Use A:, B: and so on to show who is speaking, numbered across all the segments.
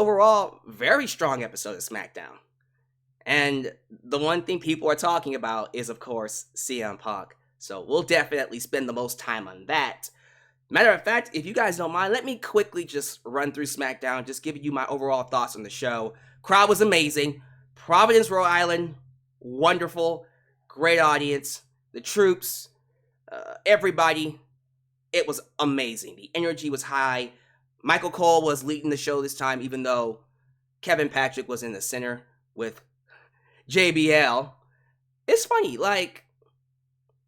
A: overall very strong episode of SmackDown. And the one thing people are talking about is, of course, CM Punk. So we'll definitely spend the most time on that. Matter of fact, if you guys don't mind, let me quickly just run through SmackDown, just giving you my overall thoughts on the show. Crowd was amazing. Providence, Rhode Island, wonderful. Great audience. The troops, everybody. It was amazing. The energy was high. Michael Cole was leading the show this time, even though Kevin Patrick was in the center with JBL. It's funny, like,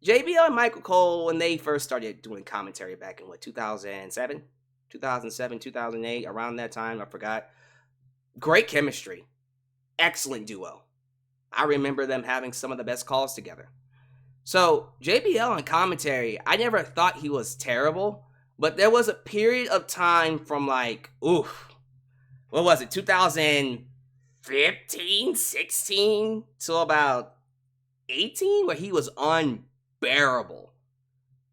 A: JBL and Michael Cole, when they first started doing commentary back in, 2007, 2008, around that time, I forgot. Great chemistry. Excellent duo. I remember them having some of the best calls together. So, JBL on commentary, I never thought he was terrible, but there was a period of time from what was it, 2015, 16, to about 18, where he was unbearable.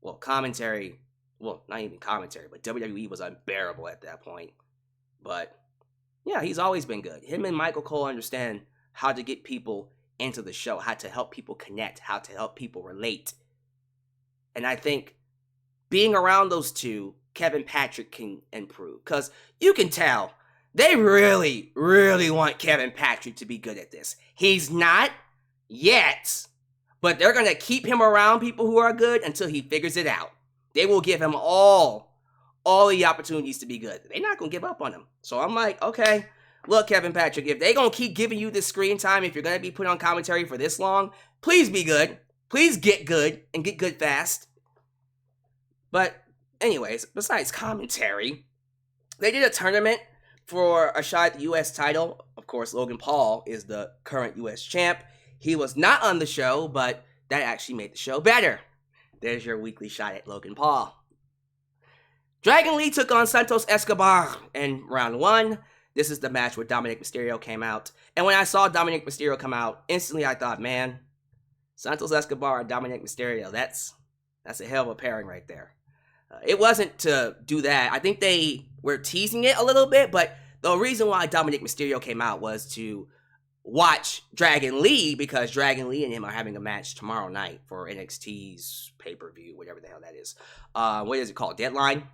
A: Well, commentary, not even commentary, but WWE was unbearable at that point. But, yeah, he's always been good. Him and Michael Cole understand how to get people into the show, how to help people connect, how to help people relate. And I think being around those two, Kevin Patrick can improve. Because you can tell, they really, really want Kevin Patrick to be good at this. He's not yet, but they're going to keep him around people who are good until he figures it out. They will give him all the opportunities to be good. They're not going to give up on him. So I'm like, okay, look, Kevin Patrick, if they're going to keep giving you this screen time, if you're going to be put on commentary for this long, please be good. Please get good, and get good fast. But anyways, besides commentary, they did a tournament for a shot at the U.S. title. Of course, Logan Paul is the current U.S. champ. He was not on the show, but that actually made the show better. There's your weekly shot at Logan Paul. Dragon Lee took on Santos Escobar in round 1. This is the match where Dominic Mysterio came out. And when I saw Dominic Mysterio come out, instantly I thought, man, Santos Escobar and Dominic Mysterio, that's a hell of a pairing right there. It wasn't to do that. I think they were teasing it a little bit, but the reason why Dominic Mysterio came out was to watch Dragon Lee, because Dragon Lee and him are having a match tomorrow night for NXT's pay-per-view, whatever the hell that is. What is it called? Deadline?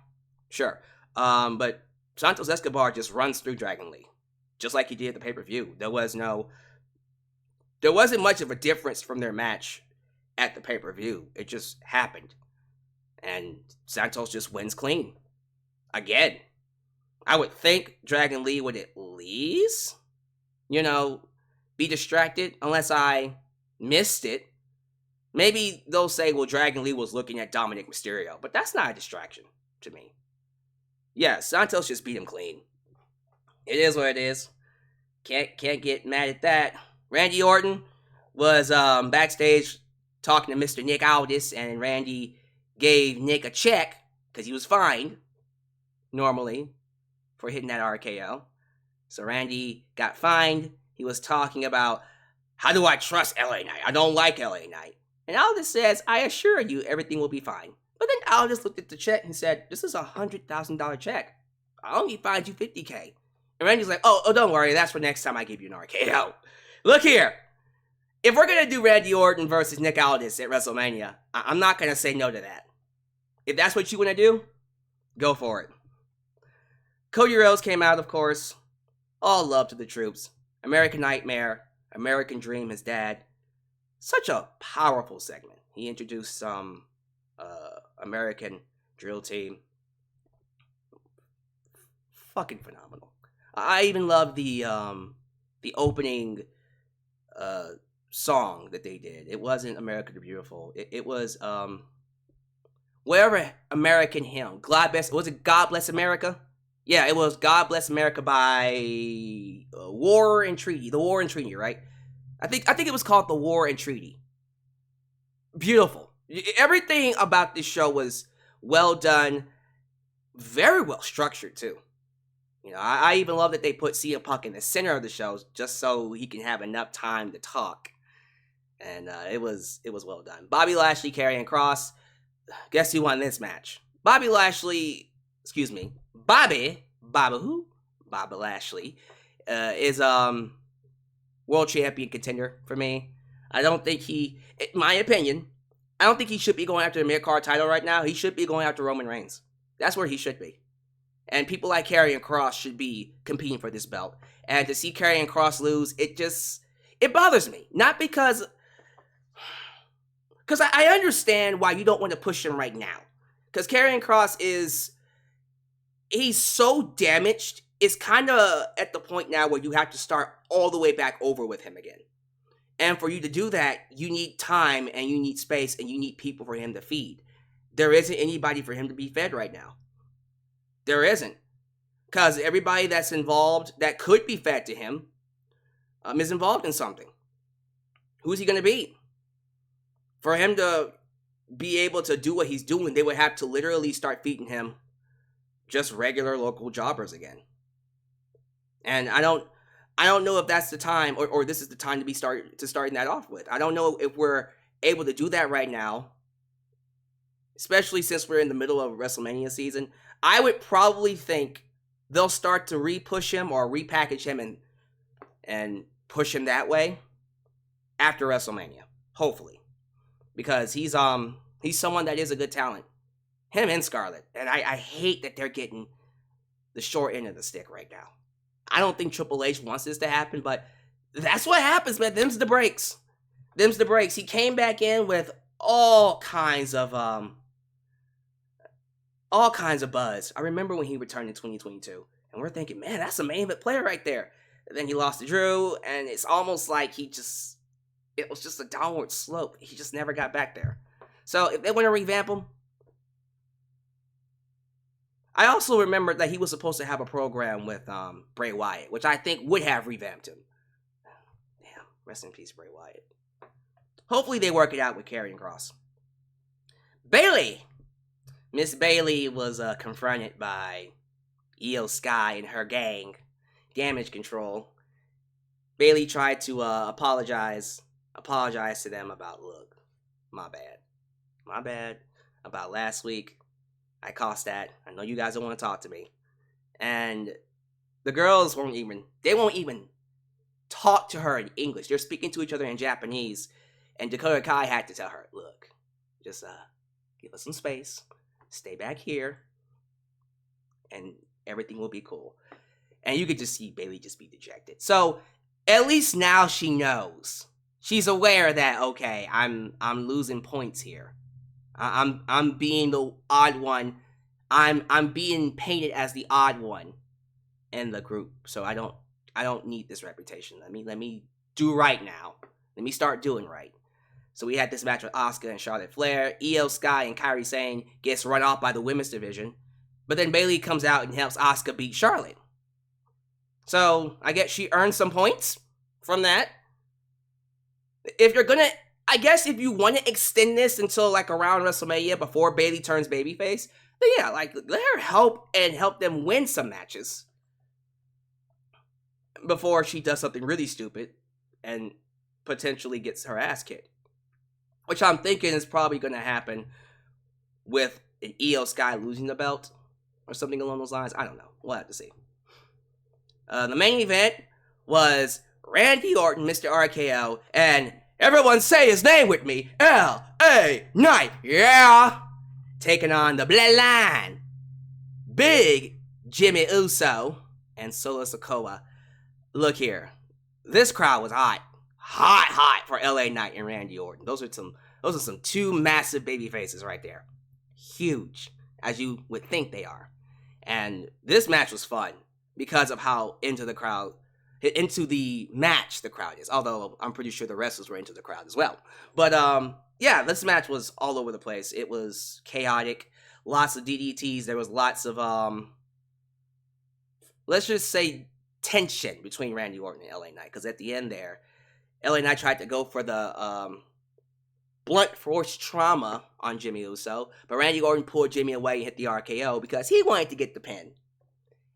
A: Sure. But Santos Escobar just runs through Dragon Lee, just like he did at the pay-per-view. There wasn't much of a difference from their match at the pay-per-view. It just happened. And Santos just wins clean. Again. I would think Dragon Lee would at least, be distracted, unless I missed it. Maybe they'll say, well, Dragon Lee was looking at Dominic Mysterio, but that's not a distraction to me. Yeah, Santos just beat him clean. It is what it is. Can't get mad at that. Randy Orton was backstage talking to Mr. Nick Aldis, and Randy gave Nick a check because he was fined normally for hitting that RKO. So Randy got fined. He was talking about, how do I trust LA Knight? I don't like LA Knight. And Aldis says, I assure you everything will be fine. But then Aldis looked at the check and said, this is a $100,000 check. I only fined you $50K. And Randy's like, oh, don't worry, that's for next time I give you an RKO. Look here. If we're going to do Randy Orton versus Nick Aldis at WrestleMania, I'm not going to say no to that. If that's what you want to do, go for it. Cody Rhodes came out, of course. All love to the troops. American Nightmare, American Dream, his dad. Such a powerful segment. He introduced some American Drill Team. Fucking phenomenal. I even love the opening song that they did. It wasn't America the Beautiful. It was wherever American Hymn. Was it God Bless America? Yeah, it was God Bless America by War and Treaty. The War and Treaty, right? I think it was called The War and Treaty. Beautiful. Everything about this show was well done. Very well structured, too. I even love that they put CM Punk in the center of the show just so he can have enough time to talk. And it was well done. Bobby Lashley, Karrion Kross. Guess who won this match? Bobby who? Bobby Lashley, is world champion contender for me. I don't think he, in my opinion, I don't think he should be going after the mid-card title right now. He should be going after Roman Reigns. That's where he should be. And people like Karrion Kross should be competing for this belt. And to see Karrion Kross lose, it bothers me. Not because I understand why you don't want to push him right now. Because Karrion Kross he's so damaged. It's kind of at the point now where you have to start all the way back over with him again. And for you to do that, you need time and you need space and you need people for him to feed. There isn't anybody for him to be fed right now. There isn't. Because everybody that's involved that could be fed to him is involved in something. Who's he going to be? For him to be able to do what he's doing, they would have to literally start feeding him just regular local jobbers again. And I don't know if that's the time or this is the time to be starting that off with. I don't know if we're able to do that right now, especially since we're in the middle of WrestleMania season. I would probably think they'll start to re-push him or repackage him and push him that way after WrestleMania, hopefully, because he's someone that is a good talent, him and Scarlett, and I hate that they're getting the short end of the stick right now. I don't think Triple H wants this to happen, but that's what happens, man. Them's the breaks. He came back in with all kinds of buzz. I remember when he returned in 2022, and we're thinking, man, that's a main event player right there. And then he lost to Drew, and it's almost like it was just a downward slope. He just never got back there. So if they want to revamp him, I also remember that he was supposed to have a program with Bray Wyatt, which I think would have revamped him. Damn, rest in peace, Bray Wyatt. Hopefully they work it out with Karrion Kross. Bayley! Miss Bayley was confronted by Io Sky and her gang, Damage Control. Bayley tried to apologize to them about, look, my bad about last week. I caused that. I know you guys don't want to talk to me. And the girls won't even talk to her in English. They're speaking to each other in Japanese. And Dakota Kai had to tell her, look, just give us some space. Stay back here. And everything will be cool. And you could just see Bayley just be dejected. So at least now she knows. She's aware that, okay, I'm losing points here. I'm being the odd one. I'm being painted as the odd one in the group. So I don't need this reputation. Let me do right now. Let me start doing right. So we had this match with Asuka and Charlotte Flair. Io Sky and Kairi Sane gets run off by the women's division. But then Bayley comes out and helps Asuka beat Charlotte. So I guess she earned some points from that. If you want to extend this until like around WrestleMania before Bayley turns babyface, then yeah, like let her help them win some matches before she does something really stupid and potentially gets her ass kicked. Which I'm thinking is probably going to happen with an Io Sky losing the belt or something along those lines. I don't know. We'll have to see. The main event was Randy Orton, Mr. RKO, and everyone say his name with me, LA Knight, yeah! Taking on the Bloodline, Big Jimmy Uso, and Solo Sikoa. Look here, this crowd was hot for LA Knight and Randy Orton. Those are some two massive baby faces right there. Huge, as you would think they are. And this match was fun because of how into the match the crowd is. Although I'm pretty sure the wrestlers were into the crowd as well. But yeah, this match was all over the place. It was chaotic. Lots of DDTs. There was lots of let's just say tension between Randy Orton and LA Knight. Because at the end there, LA Knight tried to go for the blunt force trauma on Jimmy Uso, but Randy Orton pulled Jimmy away and hit the RKO because he wanted to get the pin.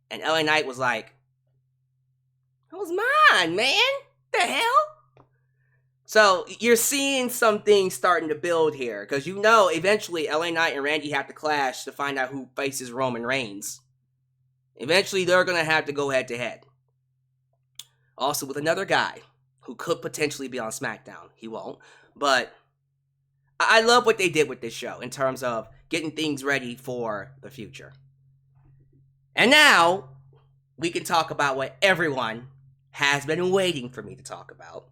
A: And LA Knight was like, that was mine, man. The hell? So you're seeing some things starting to build here, because you know eventually LA Knight and Randy have to clash to find out who faces Roman Reigns Eventually, they're going to have to go head-to-head. Also with another guy who could potentially be on SmackDown. He won't. But I love what they did with this show in terms of getting things ready for the future. And now, we can talk about what everyone has been waiting for me to talk about.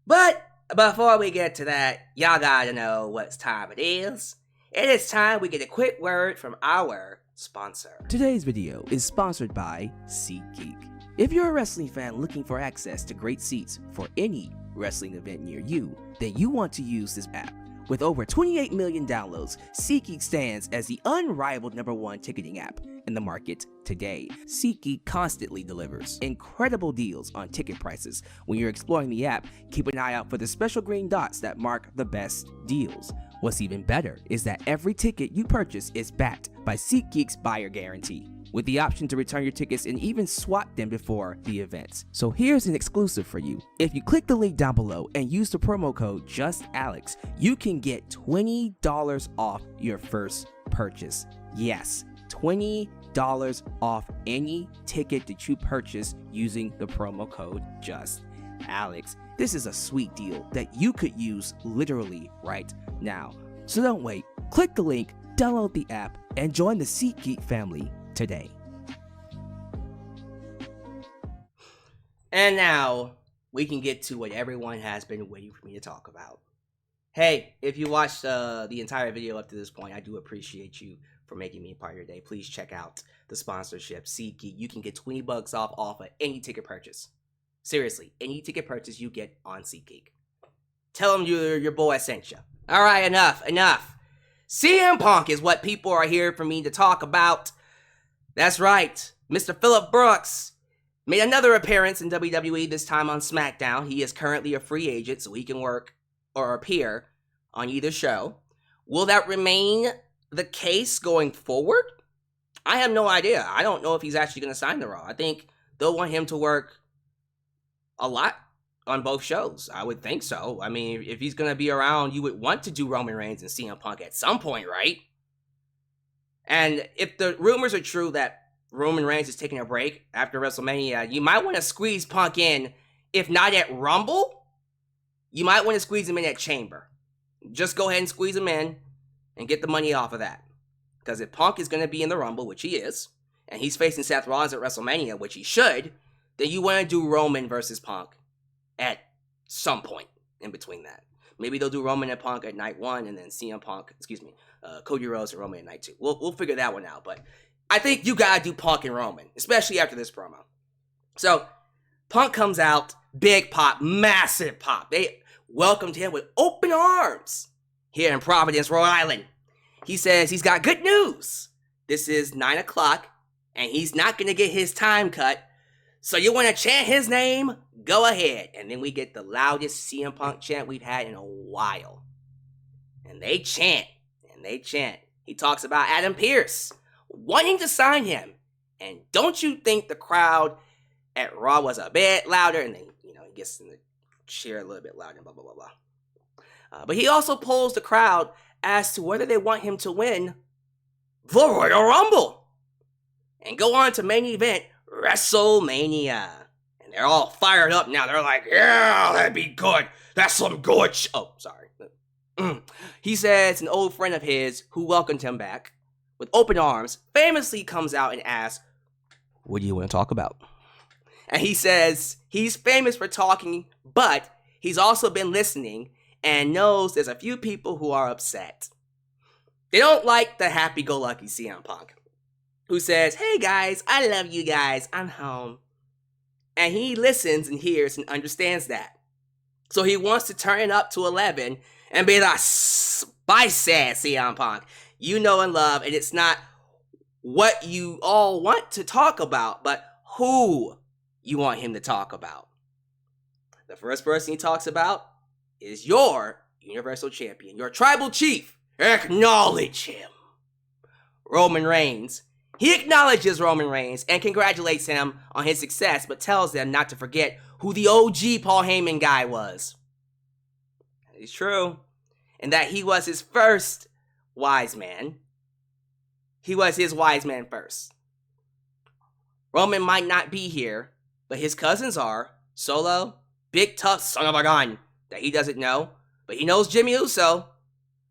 A: But before we get to that, y'all gotta know what time it is. It is time we get a quick word from our sponsor.
B: Today's video is sponsored by SeatGeek. If you're a wrestling fan looking for access to great seats for any wrestling event near you, then you want to use this app. With over 28 million downloads, SeatGeek stands as the unrivaled #1 ticketing app in the market today. SeatGeek constantly delivers incredible deals on ticket prices. When you're exploring the app, keep an eye out for the special green dots that mark the best deals. What's even better is that every ticket you purchase is backed by SeatGeek's buyer guarantee, with the option to return your tickets and even swap them before the events. So here's an exclusive for you. If you click the link down below and use the promo code JustAlex, you can get $20 off your first purchase. Yes, $20 off any ticket that you purchase using the promo code JustAlex. This is a sweet deal that you could use literally right now. So don't wait. Click the link, download the app, and join the SeatGeek family today.
A: And now, we can get to what everyone has been waiting for me to talk about. Hey, if you watched the entire video up to this point, I do appreciate you for making me a part of your day. Please check out the sponsorship, SeatGeek. You can get $20 off of any ticket purchase. Seriously, any ticket purchase you get on SeatGeek. Tell them your boy sent you. All right, enough. CM Punk is what people are here for me to talk about. That's right. Mr. Phillip Brooks made another appearance in WWE, this time on SmackDown. He is currently a free agent, so he can work or appear on either show. Will that remain the case going forward? I have no idea. I don't know if he's actually going to sign the Raw. I think they'll want him to work a lot on both shows. I would think so. I mean, if he's going to be around, you would want to do Roman Reigns and CM Punk at some point, right? And if the rumors are true that Roman Reigns is taking a break after WrestleMania, you might want to squeeze Punk in, if not at Rumble, you might want to squeeze him in at Chamber. Just go ahead and squeeze him in and get the money off of that. Because if Punk is going to be in the Rumble, which he is, and he's facing Seth Rollins at WrestleMania, which he should, then you want to do Roman versus Punk at some point in between that. Maybe they'll do Roman and Punk at night 1, and then CM Punk, Cody Rhodes and Roman at night 2. We'll figure that one out, but I think you gotta do Punk and Roman, especially after this promo. So, Punk comes out, big pop, massive pop. They welcomed him with open arms here in Providence, Rhode Island. He says he's got good news. This is 9 o'clock, and he's not gonna get his time cut. So you want to chant his name? Go ahead. And then we get the loudest CM Punk chant we've had in a while. And they chant. He talks about Adam Pearce wanting to sign him. And don't you think the crowd at Raw was a bit louder? And then, he gets in the chair a little bit louder, blah, blah, blah, blah. But he also polls the crowd as to whether they want him to win the Royal Rumble and go on to main event WrestleMania. And they're all fired up now. They're like, yeah, that'd be good. That's some good Oh, sorry. He says an old friend of his who welcomed him back with open arms famously comes out and asks, what do you want to talk about? And he says he's famous for talking, but he's also been listening and knows there's a few people who are upset. They don't like the happy-go-lucky CM Punk, who says, hey guys, I love you guys, I'm home. And he listens and hears and understands that. So he wants to turn it up to 11 and be like, spicy CM Punk. You know and love, and it's not what you all want to talk about, but who you want him to talk about. The first person he talks about is your Universal Champion, your Tribal Chief. Acknowledge him. Roman Reigns. He acknowledges Roman Reigns and congratulates him on his success, but tells them not to forget who the OG Paul Heyman guy was. That is true. And that he was his first wise man. He was his wise man first. Roman might not be here, but his cousins are. Solo, big tough son of a gun that he doesn't know, but he knows Jimmy Uso.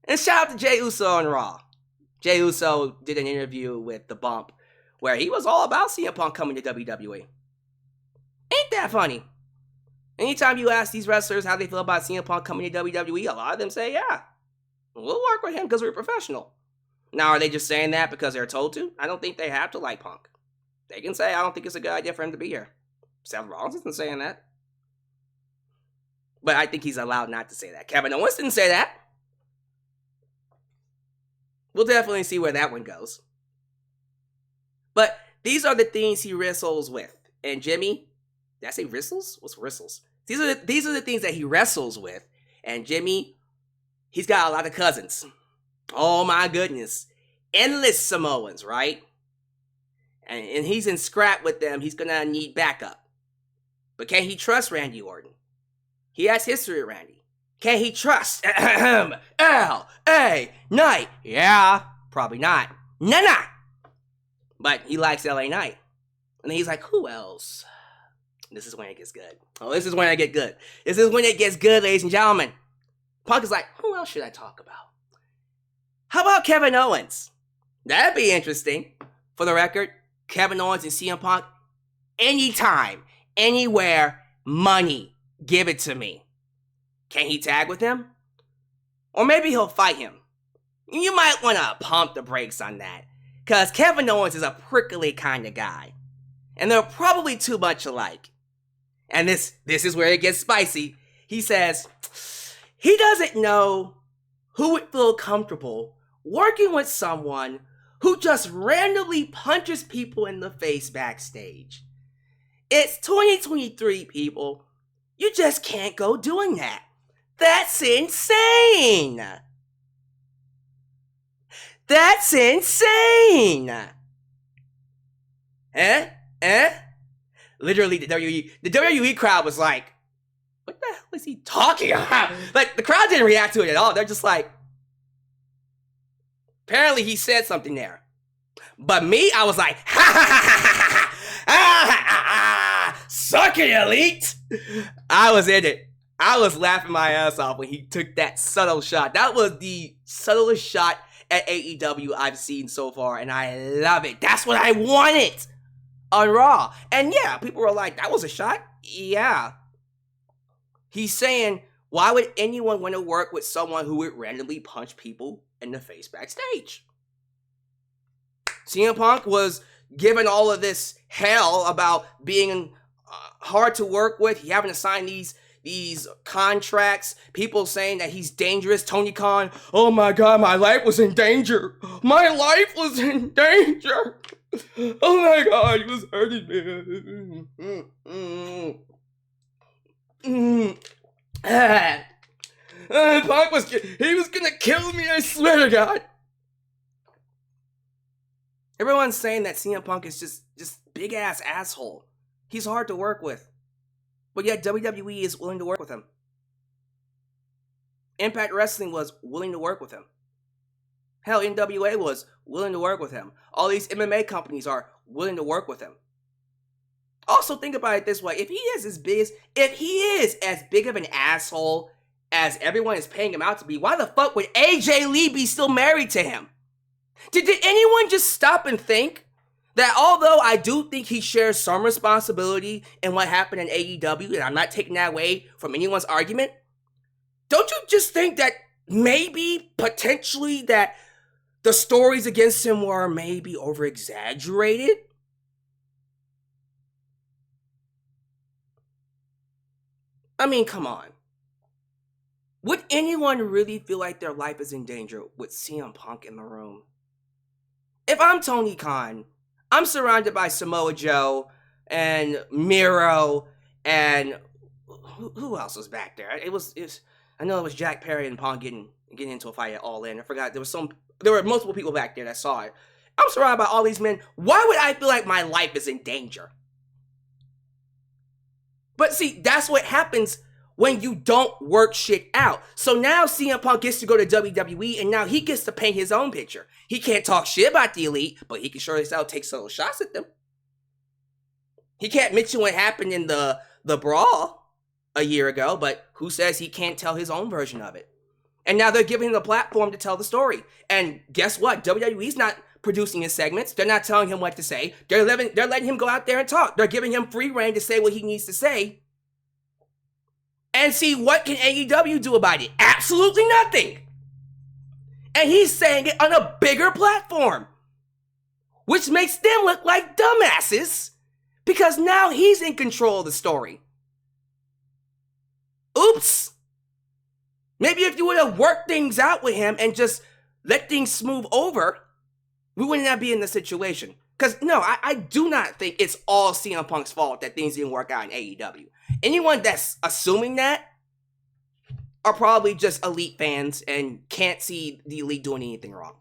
A: And shout out to Jey Uso on Raw. Jey Uso did an interview with The Bump where he was all about CM Punk coming to WWE. Ain't that funny? Anytime you ask these wrestlers how they feel about CM Punk coming to WWE, a lot of them say, yeah, we'll work with him because we're professional. Now, are they just saying that because they're told to? I don't think they have to like Punk. They can say, I don't think it's a good idea for him to be here. Seth Rollins isn't saying that. But I think he's allowed not to say that. Kevin Owens didn't say that. We'll definitely see where that one goes. But these are the things he wrestles with. And Jimmy, did I say wrestles? What's wrestles? These are the things that he wrestles with. And Jimmy, he's got a lot of cousins. Oh my goodness. Endless Samoans, right? And he's in scrap with them. He's going to need backup. But can he trust Randy Orton? He has history with Randy. Can he trust LA Knight? Yeah, probably not. Nah. But he likes LA Knight. And then he's like, who else? This is when it gets good. Oh, this is when it gets good. This is when it gets good, ladies and gentlemen. Punk is like, who else should I talk about? How about Kevin Owens? That'd be interesting. For the record, Kevin Owens and CM Punk, anytime, anywhere, money, give it to me. Can he tag with him? Or maybe he'll fight him. You might want to pump the brakes on that. Because Kevin Owens is a prickly kind of guy. And they're probably too much alike. And this is where it gets spicy. He says he doesn't know who would feel comfortable working with someone who just randomly punches people in the face backstage. It's 2023, people. You just can't go doing that. That's insane. That's insane. Literally, the WWE crowd was like, what the hell is he talking about? Like, the crowd didn't react to it at all. They're just like, apparently he said something there. But me, I was like, ha ha ha ha ha ha, suck it, Elite. I was in it. I was laughing my ass off when he took that subtle shot. That was the subtlest shot at AEW I've seen so far, and I love it. That's what I wanted on Raw. And yeah, people were like, that was a shot? Yeah. He's saying, why would anyone want to work with someone who would randomly punch people in the face backstage? CM Punk was given all of this hell about being hard to work with. He having to sign these contracts. People saying that he's dangerous. Tony Khan, oh my God, my life was in danger. My life was in danger. Oh my God, he was hurting me. Punk was gonna kill me, I swear to God. Everyone's saying that CM Punk is just big ass asshole. He's hard to work with. But yet WWE is willing to work with him. Impact Wrestling was willing to work with him. Hell, NWA was willing to work with him. All these MMA companies are willing to work with him. Also, think about it this way. If he is as big of an asshole as everyone is paying him out to be, why the fuck would AJ Lee be still married to him? Did anyone just stop and think that although I do think he shares some responsibility in what happened in AEW, and I'm not taking that away from anyone's argument, don't you just think that maybe, potentially, that the stories against him were maybe over-exaggerated? I mean, come on. Would anyone really feel like their life is in danger with CM Punk in the room? If I'm Tony Khan, I'm surrounded by Samoa Joe and Miro and who else was back there? I know it was Jack Perry and Punk getting into a fight at All In. I forgot there were multiple people back there that saw it. I'm surrounded by all these men. Why would I feel like my life is in danger? But see, that's what happens when you don't work shit out. So now CM Punk gets to go to WWE, and now he gets to paint his own picture. He can't talk shit about the Elite, but he can sure as hell take subtle shots at them. He can't mention what happened in the brawl a year ago, but who says he can't tell his own version of it? And now they're giving him the platform to tell the story. And guess what? WWE's not producing his segments. They're not telling him what to say. They're letting him go out there and talk. They're giving him free reign to say what he needs to say. And see, what can AEW do about it? Absolutely nothing. And he's saying it on a bigger platform, which makes them look like dumbasses because now he's in control of the story. Oops. Maybe if you would have worked things out with him and just let things smooth over, we wouldn't have been in this situation. Because, no, I do not think it's all CM Punk's fault that things didn't work out in AEW. Anyone that's assuming that are probably just Elite fans and can't see the Elite doing anything wrong.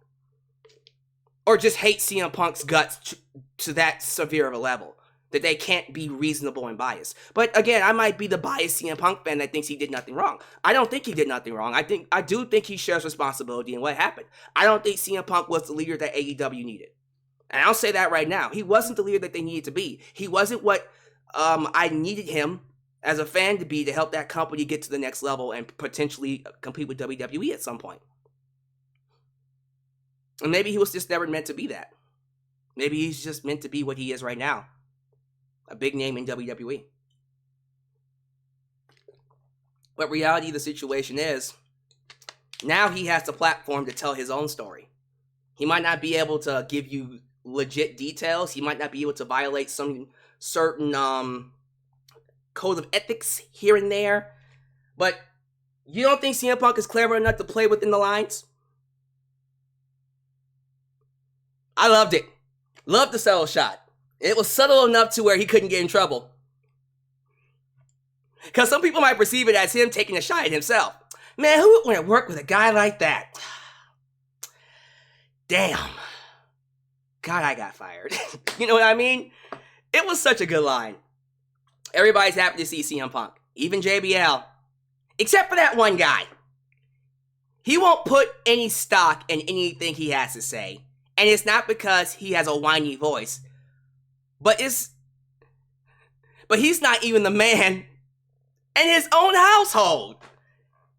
A: Or just hate CM Punk's guts to that severe of a level that they can't be reasonable and biased. But again, I might be the biased CM Punk fan that thinks he did nothing wrong. I don't think he did nothing wrong. I do think he shares responsibility in what happened. I don't think CM Punk was the leader that AEW needed. And I'll say that right now. He wasn't the leader that they needed to be. He wasn't what I needed him as a fan to be to help that company get to the next level and potentially compete with WWE at some point. And maybe he was just never meant to be that. Maybe he's just meant to be what he is right now. A big name in WWE. But reality of the situation is, now he has the platform to tell his own story. He might not be able to give you legit details. He might not be able to violate some certain code of ethics here and there. But you don't think CM Punk is clever enough to play within the lines? I loved it. Loved the subtle shot. It was subtle enough to where he couldn't get in trouble. Because some people might perceive it as him taking a shot at himself. Man, who would want to work with a guy like that? Damn. God, I got fired. You know what I mean? It was such a good line. Everybody's happy to see CM Punk. Even JBL. Except for that one guy. He won't put any stock in anything he has to say. And it's not because he has a whiny voice. But he's not even the man in his own household.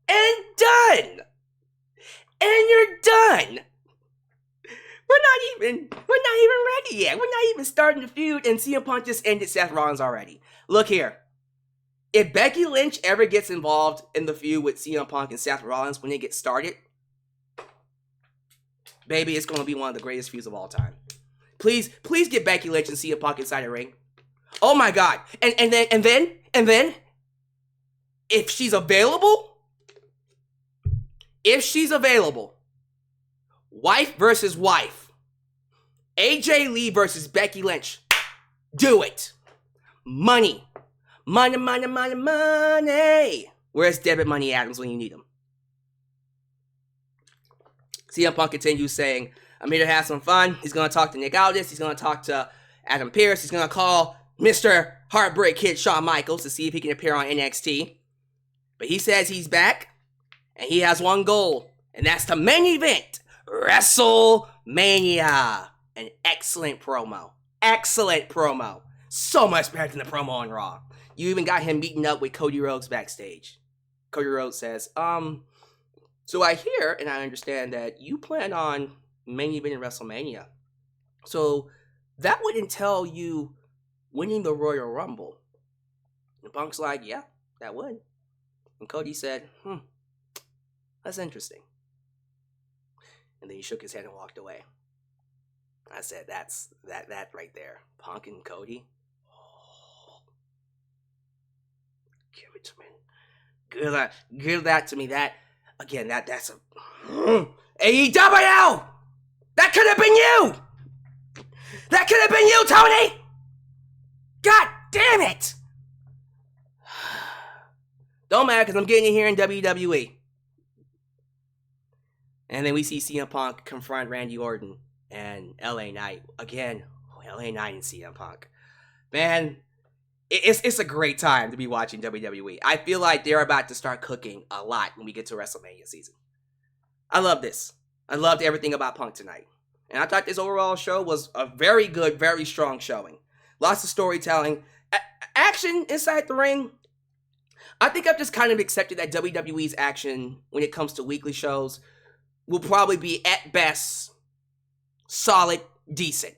A: And done. And you're done. We're not even ready yet. We're not even starting the feud, and CM Punk just ended Seth Rollins already. Look here. If Becky Lynch ever gets involved in the feud with CM Punk and Seth Rollins when it gets started, baby, it's going to be one of the greatest feuds of all time. Please get Becky Lynch and CM Punk inside the ring. Oh my God. And then, if she's available, wife versus wife, AJ Lee versus Becky Lynch. Do it. Money. Money, money, money, money. Where's Debit Money Adams when you need him? CM Punk continues saying, I'm here to have some fun. He's going to talk to Nick Aldis. He's going to talk to Adam Pearce. He's going to call Mr. Heartbreak Kid Shawn Michaels to see if he can appear on NXT. But he says he's back, and he has one goal, and that's to main event WrestleMania. An excellent promo. Excellent promo. So much better than the promo on Raw. You even got him meeting up with Cody Rhodes backstage. Cody Rhodes says, so I hear and I understand that you plan on main event in WrestleMania. So that would entail you winning the Royal Rumble. And Punk's like, yeah, that would. And Cody said, that's interesting. And then he shook his head and walked away. I said, that's that right there. Punk and Cody. Oh. Give it to me. Give that to me. That's a AEW! That could have been you! That could have been you, Tony! God damn it! Don't matter, because I'm getting it here in WWE. And then we see CM Punk confront Randy Orton and LA Knight. Again, LA Knight and CM Punk. Man, it's a great time to be watching WWE. I feel like they're about to start cooking a lot when we get to WrestleMania season. I love this. I loved everything about Punk tonight. And I thought this overall show was a very good, very strong showing. Lots of storytelling. Action inside the ring. I think I've just kind of accepted that WWE's action when it comes to weekly shows will probably be, at best, solid, decent.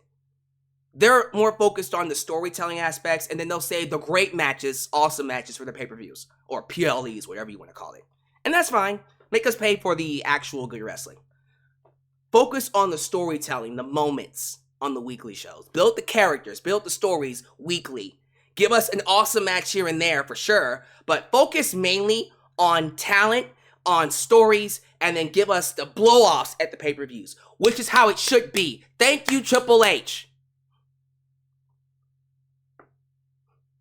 A: They're more focused on the storytelling aspects, and then they'll save the great matches, awesome matches for the pay-per-views, or PLEs, whatever you want to call it. And that's fine. Make us pay for the actual good wrestling. Focus on the storytelling, the moments on the weekly shows. Build the characters, build the stories weekly. Give us an awesome match here and there for sure, but focus mainly on talent, on stories, and then give us the blow-offs at the pay-per-views, which is how it should be. Thank you, Triple H.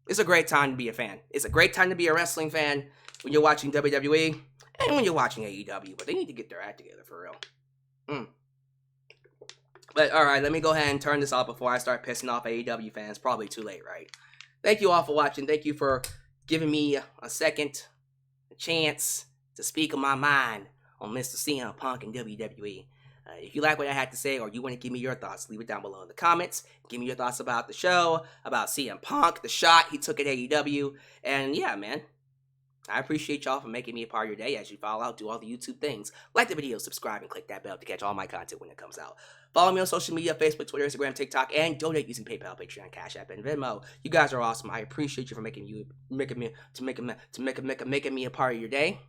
A: It's a great time to be a fan. It's a great time to be a wrestling fan when you're watching WWE and when you're watching AEW, but they need to get their act together for real. But alright, let me go ahead and turn this off before I start pissing off AEW fans. Probably too late, right? Thank you all for watching. Thank you for giving me a chance to speak on my mind on Mr. CM Punk and WWE. If you like what I had to say or you want to give me your thoughts, leave it down below in the comments. Give me your thoughts about the show, about CM Punk, the shot he took at AEW. And yeah, man, I appreciate y'all for making me a part of your day as you follow out, do all the YouTube things. Like the video, subscribe, and click that bell to catch all my content when it comes out. Follow me on social media, Facebook, Twitter, Instagram, TikTok, and donate using PayPal, Patreon, Cashapp, and Venmo. You guys are awesome. I appreciate you for making me a part of your day.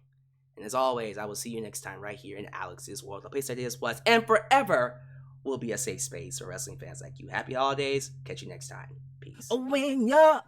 A: And as always, I will see you next time right here in Alyx's world. The place that is, was, and forever will be a safe space for wrestling fans like you. Happy holidays. Catch you next time. Peace.
B: When you're